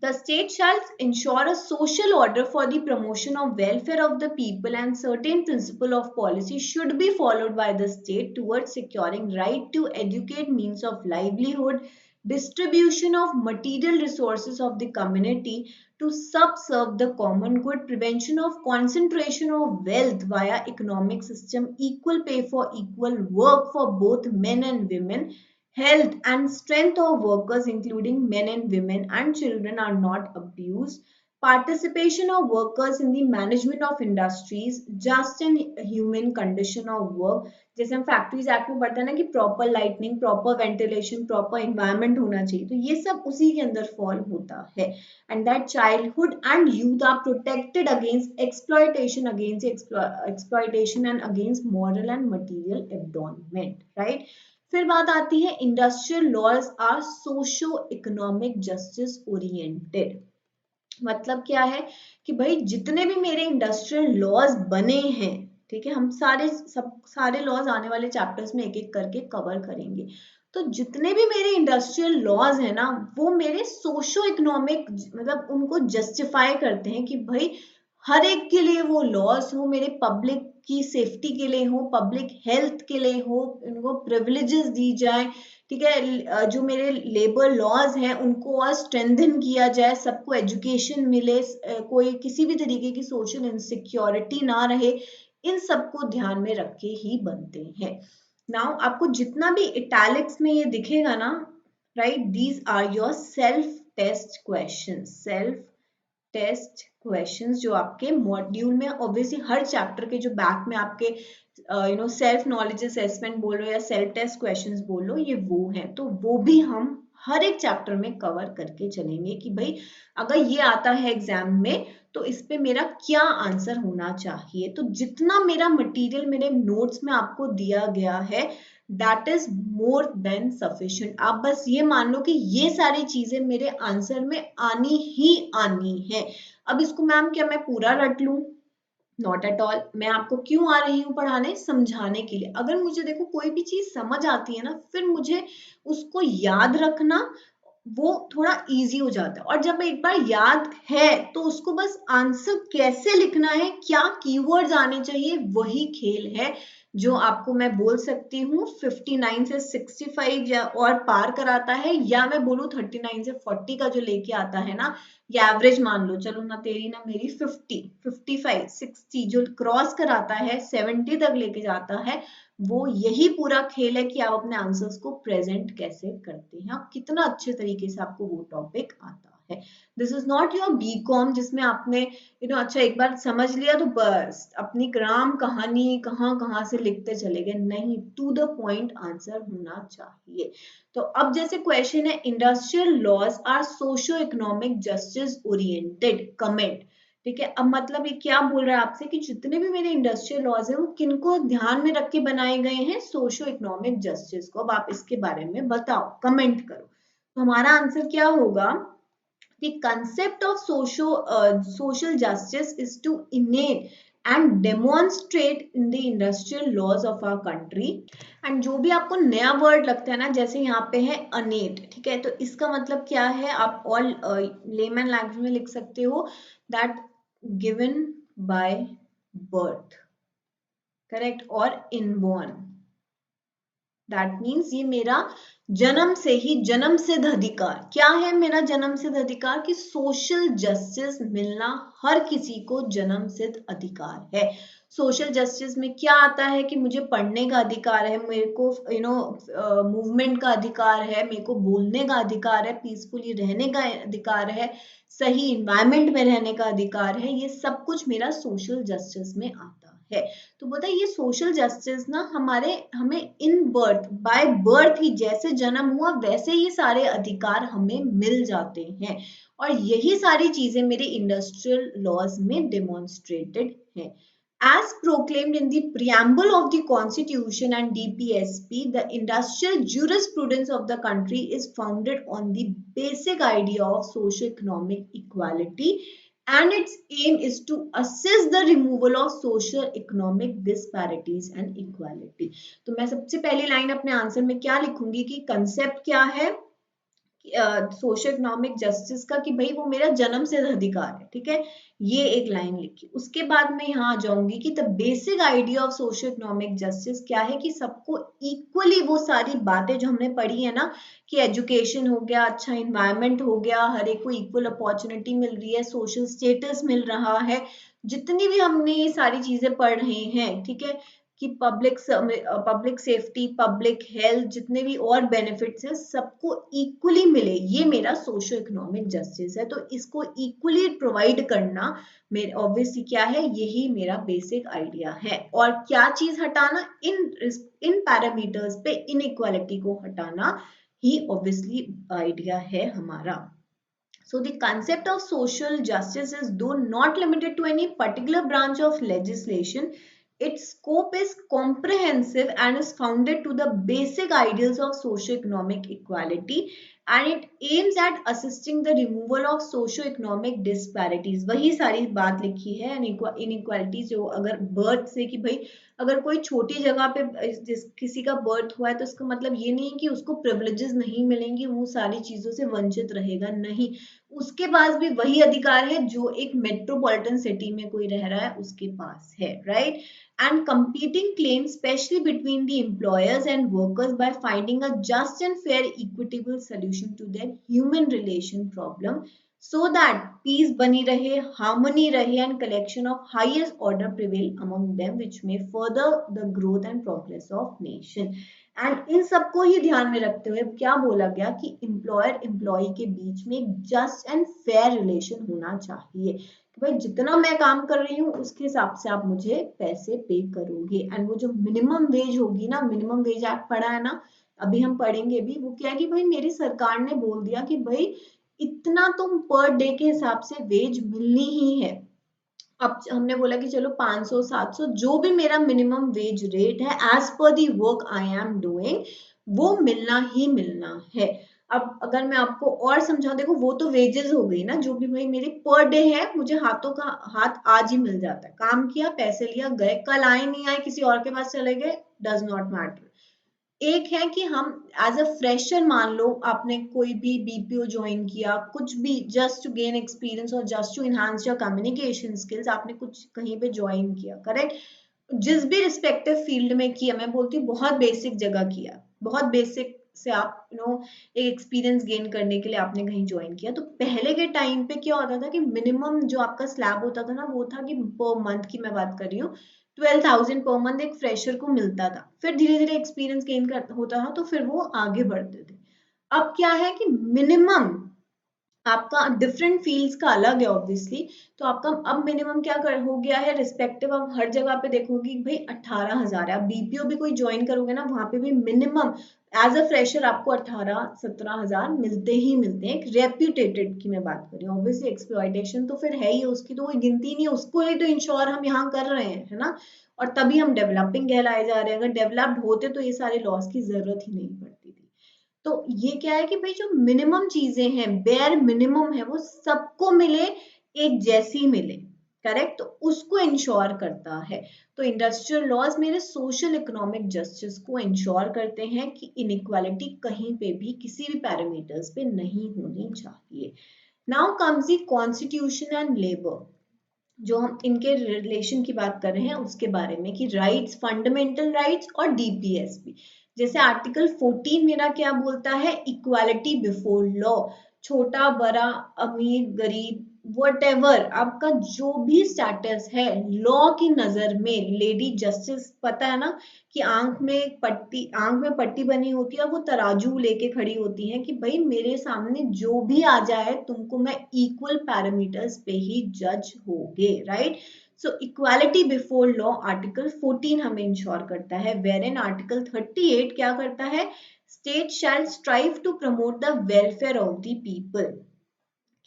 the state shall ensure a social order for the promotion of welfare of the people, and certain principle of policy should be followed by the state towards securing right to educate, means of livelihood, distribution of material resources of the community to subserve the common good, prevention of concentration of wealth via economic system, equal pay for equal work for both men and women, health and strength of workers, including men and women and children, are not abused. Participation of workers in the management of industries, just and human condition of work. जैसे हम factories act में पढ़ते हैं ना कि proper lightning, proper ventilation, proper environment होना चाहिए, तो ये सब उसी के अंदर फॉल होता है। And that childhood and youth are protected against exploitation, exploitation and against moral and material abandonment, right. फिर बात आती है industrial laws are socio economic justice oriented. मतलब क्या है कि भाई जितने भी मेरे इंडस्ट्रियल लॉज बने हैं, ठीक है, हम सारे लॉज आने वाले चैप्टर्स में एक एक करके कवर करेंगे। तो जितने भी मेरे इंडस्ट्रियल लॉज है ना वो मेरे सोशो इकोनॉमिक मतलब उनको जस्टिफाई करते हैं कि भाई हर एक के लिए वो लॉस हो, मेरे पब्लिक की सेफ्टी के लिए हो, पब्लिक हेल्थ के लिए हो, उनको प्रिविलेजेस दी जाए, ठीक है। जो मेरे लेबर लॉज हैं उनको और स्ट्रेंथन किया जाए, सबको एजुकेशन मिले, कोई किसी भी तरीके की सोशल इनसिक्योरिटी ना रहे, इन सबको ध्यान में रख के ही बनते हैं। नाउ आपको जितना भी इटैलिक्स में ये दिखेगा ना, right, these are your self test question, self test questions जो आपके मॉड्यूल में ऑब्वियसली हर चैप्टर के जो बैक में आपके सेल्फ नॉलेज असेसमेंट बोल लो या सेल्फ टेस्ट क्वेश्चंस बोल लो, ये वो हैं। तो वो भी हम हर एक चैप्टर में कवर करके चलेंगे कि भाई अगर ये आता है एग्जाम में तो इस पे मेरा क्या आंसर होना चाहिए। तो जितना मेरा मटेरियल मेरे नोट्स में आपको दिया गया है, that is more than sufficient. आप बस ये मान लो कि ये सारी चीजें मेरे आंसर में आनी ही आनी है। अब इसको मैम क्या मैं पूरा रट लूं? Not at all. मैं आपको क्यों आ रही हूँ पढ़ाने? समझाने के लिए। अगर मुझे देखो कोई भी चीज समझ आती है ना, फिर मुझे उसको याद रखना वो थोड़ा इजी हो जाता है। और जब एक बार याद है तो उसको बस आंसर कैसे लिखना है, क्या कीवर्ड्स आने चाहिए, वही खेल है जो आपको मैं बोल सकती हूँ 59 से 65 या और पार कराता है, या मैं बोलूँ 39 से 40 का जो लेके आता है ना, ये एवरेज मान लो, चलो ना तेरी ना मेरी 50, 55, 60 जो क्रॉस कराता है, 70 तक लेके जाता है, वो यही पूरा खेल है कि आप अपने आंसर्स को प्रेजेंट कैसे करते हैं, आप कितना अच्छे तरीके से आपको वो टॉपिक आता है। This is not your BCom जिसमें आपने अच्छा एक बार समझ लिया तो बस अपनी ग्राम कहानी कहाँ कहाँ से लिखते चले गए, नहीं, टू द पॉइंट आंसर होना चाहिए। तो अब जैसे क्वेश्चन है, industrial laws are socio economic justice oriented, comment. ठीक है, अब मतलब ये क्या बोल रहा है आपसे कि जितने भी मेरे इंडस्ट्रियल लॉज हैं वो किनको ध्यान में रख के बनाए गए हैं? सोशो इकोनॉमिक जस्टिस को। अब आप इसके बारे में बताओ, कमेंट करो। तो हमारा आंसर क्या होगा? The concept of social justice is to innate and demonstrate in the industrial laws of our country। And जो भी आपको नया वर्ड लगता है ना, जैसे यहाँ पे है अनेट, ठीक है, तो इसका मतलब क्या है? आप ऑल लेमन लैंग्वेज में लिख सकते हो that given by birth, correct, और इनबॉर्न। दैट मीन्स ये मेरा जन्म से ही जन्म सिद्ध अधिकार। क्या है मेरा जन्म सिद्ध अधिकार? कि सोशल जस्टिस मिलना हर किसी को जन्म सिद्ध अधिकार है। सोशल जस्टिस में क्या आता है कि मुझे पढ़ने का अधिकार है, मेरे को मूवमेंट का अधिकार है, मेरे को बोलने का अधिकार है, पीसफुली रहने का अधिकार है, सही इन्वायरमेंट में रहने का अधिकार है, ये सब कुछ मेरा सोशल जस्टिस में आता है। तो बोलता है ये सोशल जस्टिस ना हमें इन बर्थ, बाय बर्थ ही, जैसे जन्म हुआ वैसे ये सारे अधिकार हमें मिल जाते हैं। और यही सारी चीजें मेरे इंडस्ट्रियल लॉज में डेमोन्स्ट्रेटेड है। As proclaimed in the preamble of the Constitution and DPSP, the industrial jurisprudence of the country is founded on the basic idea of socio-economic equality, and its aim is to assist the removal of socio economic disparities and equality। तो मैं सबसे पहली line अपने answer में क्या लिखूंगी कि concept क्या है सोशल इकोनॉमिक जस्टिस का, कि भाई वो मेरा जन्म सिद्ध अधिकार है, ठीक है, ये एक लाइन लिखी। उसके बाद मैं यहाँ आ जाऊंगी कि the basic idea of social economic justice क्या है, कि सबको इक्वली वो सारी बातें जो हमने पढ़ी है ना, कि एजुकेशन हो गया, अच्छा इन्वायरमेंट हो गया, हर एक को इक्वल अपॉर्चुनिटी मिल रही है, सोशल स्टेटस मिल रहा है, जितनी भी हमने ये सारी चीजें पढ़ रहे हैं, ठीक है, कि पब्लिक सेफ्टी, पब्लिक हेल्थ, जितने भी और बेनिफिट्स हैं सबको इक्वली मिले, ये मेरा सोशो इकोनॉमिक जस्टिस है। तो इसको इक्वली प्रोवाइड करना मेरे ऑब्वियसली क्या है, यही मेरा बेसिक आइडिया है। और क्या चीज हटाना? इन पैरामीटर्स पे इनइक्वालिटी को हटाना ही ऑब्वियसली आइडिया है हमारा। So the concept of social justice is though not limited to any particular branch of legislation, its scope is comprehensive and is founded to the basic ideals of socio-economic equality, and it aims at assisting the removal of socio-economic disparities। वही सारी बात लिखी है, inequalities जो अगर birth से, कि भाई अगर कोई छोटी जगह पे किसी का बर्थ हुआ है तो इसका मतलब ये नहीं कि उसको प्रिविलेजेस नहीं मिलेंगी, वो सारी चीजों से वंचित रहेगा, नहीं, उसके पास भी वही अधिकार है जो एक मेट्रोपॉलिटन सिटी में कोई रह रहा है उसके पास है, right? And competing claims especially between the employers and workers by finding a just and fair equitable solution to their human relation problem so that peace bani rahe, harmony rahe and collection of highest order prevail among them which may further the growth and progress of nation. And in सबको ही ध्यान में रखते हुए क्या बोला गया कि employer employ के बीच में एक जस्ट एंड फेयर रिलेशन होना चाहिए कि भाई जितना मैं काम कर रही हूँ उसके हिसाब से आप मुझे पैसे पे करोगे। एंड वो जो मिनिमम वेज होगी ना, मिनिमम वेज एक्ट पढ़ा है ना, अभी हम पढ़ेंगे भी, वो क्या है कि भाई मेरी सरकार ने बोल दिया कि भाई इतना तुम पर डे के हिसाब से वेज मिलनी ही है। अब हमने बोला कि चलो 500 700 जो भी मेरा मिनिमम वेज रेट है as per the work I am doing वो मिलना ही मिलना है। अब अगर मैं आपको और समझाऊं, देखो वो तो वेजेस हो गई ना, जो भी भाई मेरी पर डे है मुझे हाथों का हाथ आज ही मिल जाता है, काम किया पैसे लिया गए, कल आए नहीं आए किसी और के पास चले गए, डज नॉट मैटर। एक है कि हम एज अ फ्रेशर, मान लो आपने कोई भी बीपीओ ज्वाइन किया, कुछ भी जस्ट टू गेन एक्सपीरियंस और just to enhance your communication skills, आपने कुछ कहीं पे ज्वाइन किया, करेक्ट? जिस भी रिस्पेक्टिव फील्ड में किया, मैं बोलती हूँ बहुत बेसिक जगह किया, बहुत बेसिक से आप एक एक्सपीरियंस गेन करने के लिए आपने कहीं ज्वाइन किया, तो पहले के टाइम पे क्या होता था कि मिनिमम जो आपका स्लैब होता था ना वो था कि पर मंथ की मैं बात कर रही हूँ 12,000 पर मंथ एक फ्रेशर को मिलता था। फिर धीरे धीरे एक्सपीरियंस गेन होता था तो फिर वो आगे बढ़ते थे। अब क्या है कि मिनिमम आपका डिफरेंट फील्ड्स का अलग है ऑब्वियसली, तो आपका अब मिनिमम क्या कर हो गया है रिस्पेक्टिव, अब हर जगह पे देखोगे भाई 18,000 है। आप बीपीओ भी कोई ज्वाइन करोगे ना वहां पे भी मिनिमम एज अ फ्रेशर आपको 18-17,000 मिलते ही मिलते हैं। एक रेप्यूटेटेड की मैं बात कर रही हूँ, ऑब्वियसली एक्सप्लॉयटेशन तो फिर है ही, उसकी तो कोई गिनती नहीं है, उसको ही तो इंश्योर हम यहाँ कर रहे हैं, है ना? और तभी हम डेवलपिंग कहलाए जा रहे हैं। अगर डेवलप्ड होते तो ये सारे लॉस की जरूरत ही नहीं पड़ती थी। तो ये क्या है कि भाई जो मिनिमम चीजें हैं, बेयर मिनिमम है, वो सबको मिले, एक जैसी मिले, करेक्ट? तो उसको इंश्योर करता है। तो इंडस्ट्रियल लॉज मेरे सोशल इकोनॉमिक जस्टिस को इंश्योर करते हैं कि इनइक्वालिटी कहीं पे भी किसी भी पैरामीटर्स पे नहीं होनी चाहिए। Now comes the constitution and labour, जो हम इनके रिलेशन की बात कर रहे हैं उसके बारे में कि राइट्स, फंडामेंटल राइट्स और डीपीएसपी। जैसे आर्टिकल 14 मेरा क्या बोलता है, इक्वालिटी बिफोर लॉ, छोटा बड़ा अमीर गरीब वटेवर आपका जो भी स्टेटस है लॉ की नजर में, लेडी जस्टिस पता है ना कि आंख में पट्टी बनी होती है, वो तराजू लेके खड़ी होती है कि भाई मेरे सामने जो भी आ जाए तुमको मैं इक्वल पैरामीटर्स पे ही जज होगे, राइट? सो इक्वालिटी बिफोर लॉ आर्टिकल 14 हमें इंश्योर करता है, वेर इन आर्टिकल 38 क्या करता है, state shall strive to promote the welfare of the people.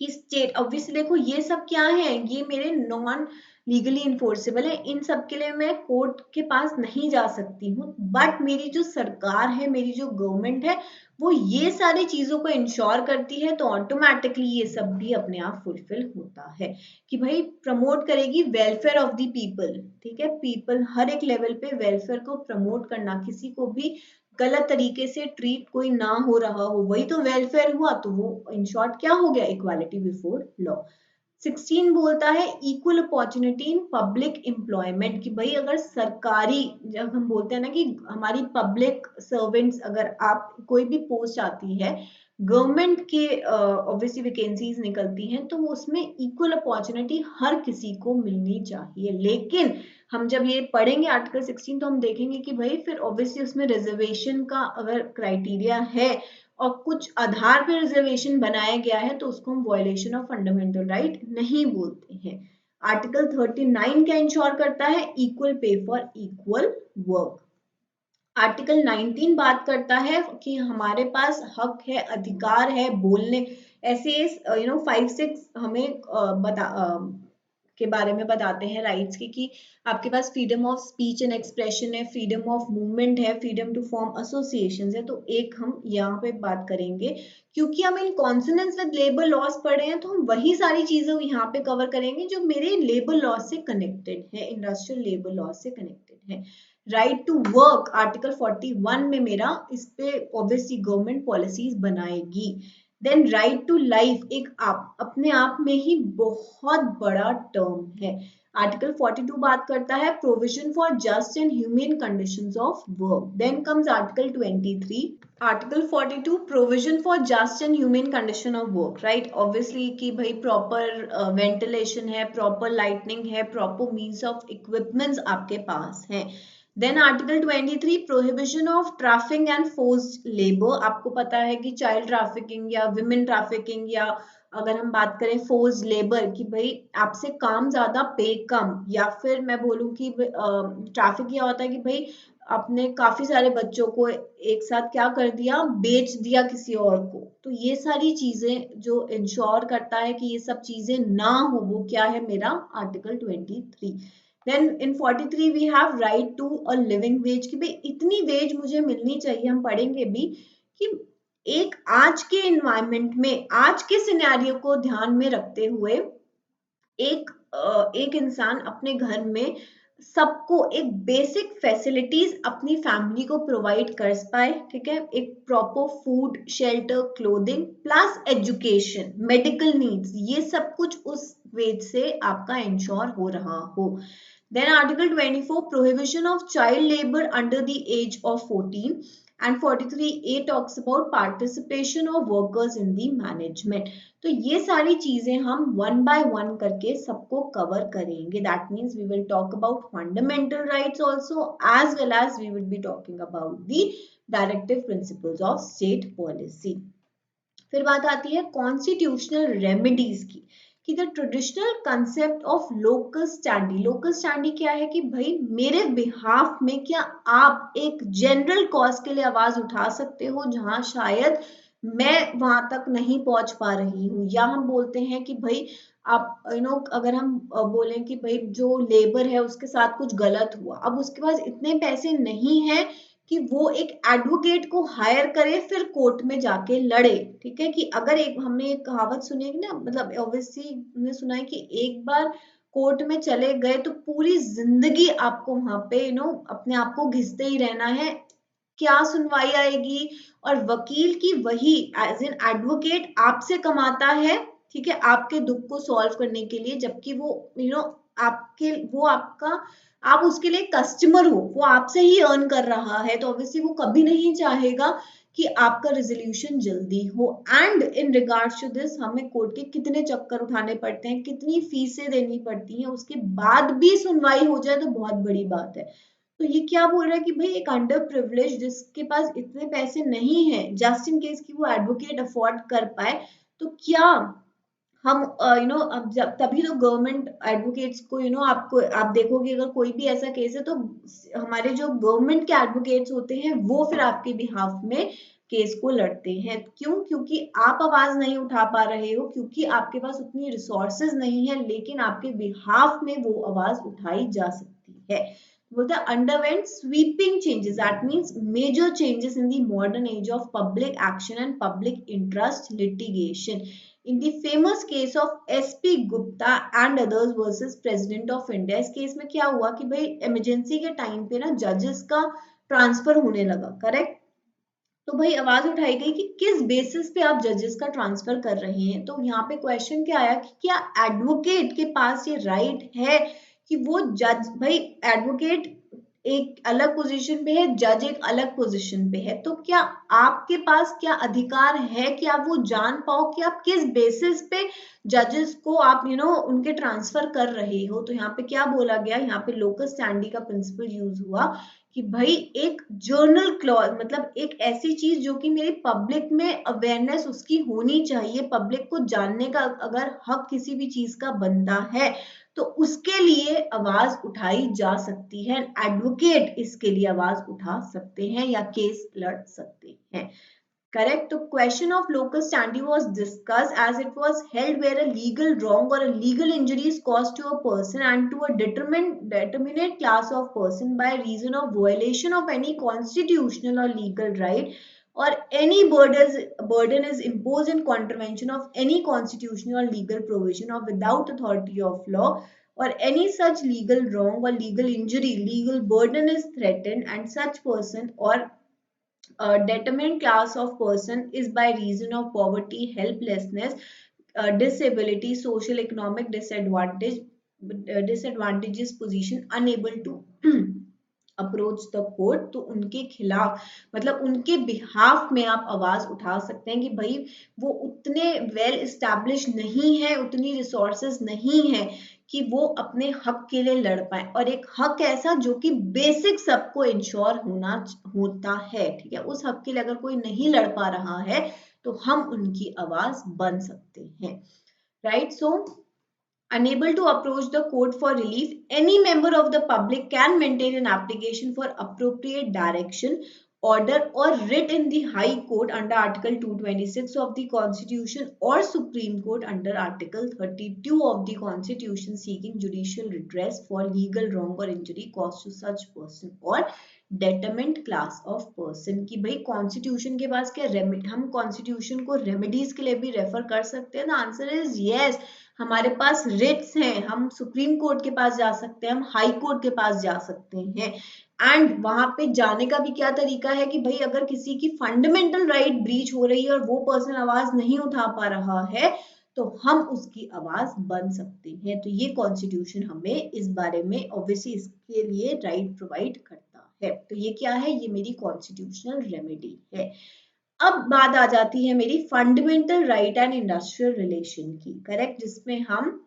कि स्टेट ऑब्वियसली देखो ये सब क्या है, ये मेरे नॉन लीगली इन्फोर्सेबल है, इन सब के लिए मैं कोर्ट के पास नहीं जा सकती हूँ, बट मेरी जो सरकार है, मेरी जो गवर्नमेंट है, वो ये सारी चीजों को इंश्योर करती है, तो ऑटोमेटिकली ये सब भी अपने आप फुलफिल होता है कि भाई प्रमोट करेगी वेलफेयर ऑफ द पीपल। ठीक है, पीपल हर एक लेवल पे वेलफेयर को प्रमोट करना, किसी को भी गलत तरीके से ट्रीट कोई ना हो रहा हो, वही तो वेलफेयर हुआ। तो वो इन शॉर्ट क्या हो गया, इक्वालिटी बिफोर लॉ। 16 बोलता है equal opportunity in public employment, कि भाई अगर सरकारी, जब हम बोलते हैं ना कि हमारी पब्लिक सर्वेंट्स, अगर आप कोई भी पोस्ट आती है गवर्नमेंट के, ऑब्वियसली वैकेंसीज निकलती हैं, तो उसमें इक्वल अपॉर्चुनिटी हर किसी को मिलनी चाहिए। लेकिन हम जब ये पढ़ेंगे आर्टिकल 16 तो हम देखेंगे कि भाई फिर ऑब्वियसली उसमें रिजर्वेशन का अगर क्राइटेरिया है और कुछ आधार पे रिजर्वेशन बनाया गया है तो उसको हम वायलेशन ऑफ फंडामेंटल राइट नहीं बोलते हैं। आर्टिकल 39 क्या इंश्योर करता है, equal pay for equal work. Article 19 बात करता है कि हमारे पास हक है, अधिकार है बोलने, ऐसे 5-6 हमें के बारे में बताते हैं राइट्स की, कि आपके पास freedom of speech and expression है, फ्रीडम ऑफ मूवमेंट है, फ्रीडम टू फॉर्म एसोसिएशंस है। तो एक हम यहाँ पे बात करेंगे, क्योंकि हम इन कॉन्सोनेंस विद लेबर लॉज पढ़े हैं, तो हम वही सारी चीजें यहाँ पे कवर करेंगे जो मेरे लेबर लॉ से कनेक्टेड है, इंडस्ट्रियल लेबर लॉ से कनेक्टेड है। राइट टू वर्क आर्टिकल 41 में मेरा इस पे ऑब्वियसली गवर्नमेंट पॉलिसीज बनाएगी। देन राइट टू लाइफ एक अपने आप में ही बहुत बड़ा टर्म है। आर्टिकल 42 बात करता है provision for just and humane conditions of work. Then comes article 23। Article 42 provision for just and humane condition of work, right, obviously कि भाई प्रॉपर वेंटिलेशन है, प्रॉपर लाइटनिंग है, प्रॉपर मीन्स ऑफ इक्विपमेंट्स आपके पास है। Then article 23 prohibition of trafficking and forced labour. आपको पता है कि चाइल्ड ट्रैफिकिंग या विमेन ट्रैफिकिंग या अगर हम बात करें फोर्स्ड लेबर कि भाई आपसे काम ज्यादा पे कम, या फिर मैं बोलूं कि ट्रैफिक यह होता है कि भाई आपने काफी सारे बच्चों को एक साथ क्या कर दिया, बेच दिया किसी और को। तो ये सारी चीजें जो इंश्योर करता है कि ये सब चीजें ना हो, वो क्या है मेरा article 23। Then in 43 we have right to a living wage कि भाई इतनी वेज मुझे मिलनी चाहिए। हम पढ़ेंगे भी कि एक आज के इन्वायरमेंट में आज के सिनेरियो को ध्यान में रखते हुए एक इंसान अपने घर में सबको एक बेसिक फैसिलिटीज अपनी फैमिली को प्रोवाइड कर पाए, ठीक है, एक proper food, shelter, clothing plus education, medical needs, ये सब कुछ उस वेज से आपका इंश्योर हो रहा हो। Then Article 24 prohibition of child labor under the age of 14 and 43A talks about participation of workers in the management. तो ये सारी चीजें हम वन बाय वन करके सबको कवर करेंगे. That means we will talk about fundamental rights also as well as we will be talking about the directive principles of state policy. फिर बात आती है कॉन्स्टिट्यूशनल रेमेडीज की कि the traditional concept of locus standi. Locus standi क्या है कि भाई मेरे बिहाफ में क्या आप एक जनरल कॉज के लिए आवाज उठा सकते हो जहां शायद मैं वहां तक नहीं पहुंच पा रही हूँ, या हम बोलते हैं कि भाई आप अगर हम बोलें कि भाई जो लेबर है उसके साथ कुछ गलत हुआ, अब उसके पास इतने पैसे नहीं है कि वो एक एडवोकेट को हायर करे फिर कोर्ट में जाके लड़े, ठीक है, कि अगर एक हमने एक कहावत सुनी है कि ना, मतलब ऑब्वियसली हमने सुना है कि एक बार कोर्ट में चले गए तो पूरी जिंदगी आपको वहां पे अपने आप को घिसते ही रहना है, क्या सुनवाई आएगी। और वकील की वही एज एन एडवोकेट आपसे कमाता है, ठीक है, आपके दुख को सॉल्व करने के लिए, जबकि वो आपके वो आपका आप उसके लिए कस्टमर हो, वो आपसे ही अर्न कर रहा है, तो ऑब्वियसली वो कभी नहीं चाहेगा कि आपका रेजोल्यूशन जल्दी हो। And in regards to this हमें कोर्ट के कितने चक्कर उठाने पड़ते हैं, कितनी फीसें देनी पड़ती हैं, उसके बाद भी सुनवाई हो जाए तो बहुत बड़ी बात है। तो ये क्या बोल रहा है कि भाई एक अंडर प्रिविलेज जिसके पास इतने पैसे नहीं है, जस्ट इन केस कि वो एडवोकेट अफोर्ड कर पाए, तो क्या हम अब जब तभी तो गवर्नमेंट एडवोकेट्स को आपको आप देखोगे अगर कोई भी ऐसा केस है तो हमारे जो गवर्नमेंट के एडवोकेट्स होते हैं वो फिर आपके बिहाफ में केस को लड़ते हैं। क्यों? क्योंकि आप आवाज नहीं उठा पा रहे हो, क्योंकि आपके पास उतनी रिसोर्सेज नहीं है, लेकिन आपके बिहाफ में वो आवाज उठाई जा सकती है। बोलते हैं underwent sweeping changes, that means major changes in the modern age of public action and public interest litigation. In the famous case of SP Gupta and others versus President of India, इस case में क्या हुआ कि भाई emergency के time पे ना जजेस का ट्रांसफर होने लगा, करेक्ट। तो भाई आवाज उठाई गई कि किस बेसिस पे आप जजेस का ट्रांसफर कर रहे हैं। तो यहाँ पे क्वेश्चन क्या आया कि क्या एडवोकेट के पास ये राइट है कि वो जज, भाई एडवोकेट एक अलग पोजीशन पे है, जज एक अलग पोजीशन पे है, तो क्या आपके पास क्या अधिकार है कि आप वो जान पाओ कि आप किस बेसिस पे जजेस को आप उनके ट्रांसफर कर रहे हो। तो यहाँ पे क्या बोला गया, यहाँ पे लोकल स्टैंडी का प्रिंसिपल यूज हुआ कि भाई एक जर्नल क्लॉज, मतलब एक ऐसी चीज जो कि मेरी पब्लिक में अवेयरनेस उसकी होनी चाहिए, पब्लिक को जानने का अगर हक किसी भी चीज का बनता है तो उसके लिए आवाज उठाई जा सकती है, एडवोकेट इसके लिए आवाज उठा सकते हैं या केस लड़ सकते हैं। Correct. The question of locus standi was discussed as it was held where a legal wrong or a legal injury is caused to a person and to a determinate class of person by reason of violation of any constitutional or legal right, or any burden is imposed in contravention of any constitutional or legal provision or without authority of law, or any such legal wrong or legal injury, legal burden is threatened and such person or determined class of person is by reason of poverty, helplessness, disability, social economic disadvantages position, unable to approach the court, तो उनके खिलाफ मतलब उनके behalf में आप आवाज उठा सकते हैं कि भाई वो उतने वेल एस्टैब्लिश नहीं है, उतनी रिसोर्सेज नहीं है कि वो अपने हक के लिए लड़ पाए, और एक हक ऐसा जो कि बेसिक सबको इंश्योर होता है, ठीक है। उस हक के लिए अगर कोई नहीं लड़ पा रहा है तो हम उनकी आवाज बन सकते हैं, right. So unable to approach the court for relief, any member of the public can maintain an application for appropriate direction, order or writ in the High Court under Article 226 of the Constitution or Supreme Court under Article 32 of the Constitution seeking judicial redress for legal wrong or injury caused to such person or detriment class of person. की भाई constitution के पास क्या remedy, हम constitution को remedies के लिए भी refer कर सकते हैं। द आंसर इज यस, हमारे पास रिट्स हैं, हम सुप्रीम कोर्ट के पास जा सकते हैं, हम हाई कोर्ट के पास जा सकते हैं। एंड वहां पे जाने का भी क्या तरीका है कि भाई अगर किसी की फंडामेंटल राइट ब्रीच हो रही है और वो पर्सन आवाज नहीं उठा पा रहा है तो हम उसकी आवाज बन सकते हैं। तो ये कॉन्स्टिट्यूशन हमें इस बारे में ऑब्वियसली इसके लिए राइट प्रोवाइड करता है। तो ये क्या है, ये मेरी कॉन्स्टिट्यूशनल रेमेडी है। अब बात आ जाती है मेरी fundamental right and industrial relation की, करेक्ट, जिसमें हम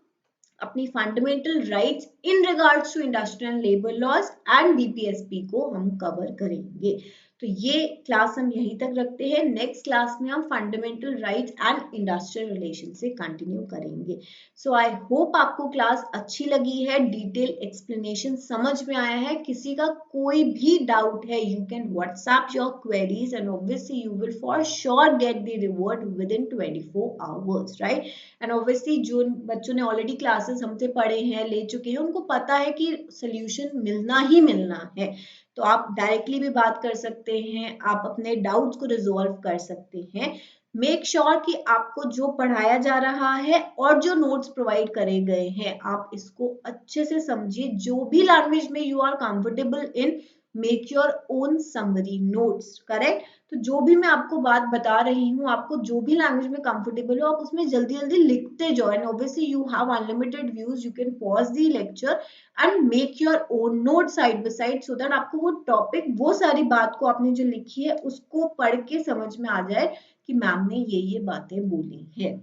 अपनी fundamental rights in regards to industrial labour laws and DPSP को हम कवर करेंगे। तो ये क्लास हम यहीं तक रखते हैं। नेक्स्ट क्लास में हम fundamental rights and industrial relation से कंटिन्यू करेंगे। सो आई होप आपको क्लास अच्छी लगी है, डिटेल एक्सप्लेनेशन समझ में आया है। किसी का कोई भी डाउट है, you can WhatsApp your queries and obviously you will for sure get the reward with in 24 hours, right. And obviously जो बच्चों ने ऑलरेडी क्लासेस हमसे पढ़े हैं, ले चुके हैं, उनको पता है कि सोल्यूशन मिलना ही मिलना है। तो आप डायरेक्टली भी बात कर सकते हैं, आप अपने डाउट्स को रिजॉल्व कर सकते हैं। मेक श्योर कि आपको जो पढ़ाया जा रहा है और जो नोट्स प्रोवाइड करे गए हैं आप इसको अच्छे से समझिए। जो भी लैंग्वेज में you are comfortable in, make your own summary notes, correct. तो जो भी मैं आपको बात बता रही हूँ, आपको जो भी लैंग्वेज में कंफर्टेबल हो आप उसमें जल्दी जल्दी लिखते जाओ। And obviously you have unlimited views, you can pause the lecture and make your own note side by side, so that आपको वो टॉपिक, वो सारी बात को आपने जो लिखी है उसको पढ़ के समझ में आ जाए कि मैम ने ये बातें बोली है,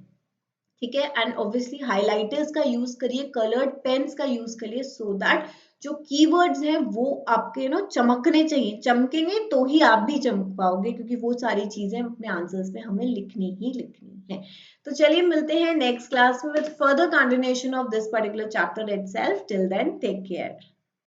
ठीक है। एंड ऑब्वियसली हाइलाइटर्स का यूज करिए, कलर्ड पेन्स का यूज करिए, सो दैट जो कीवर्ड्स हैं वो आपके चमकने चाहिए, चमकेंगे तो ही आप भी चमक पाओगे, क्योंकि वो सारी चीजें अपने आंसर्स में हमें लिखनी ही लिखनी है। तो चलिए मिलते हैं नेक्स्ट क्लास में with further continuation of this particular chapter itself. Till then take care.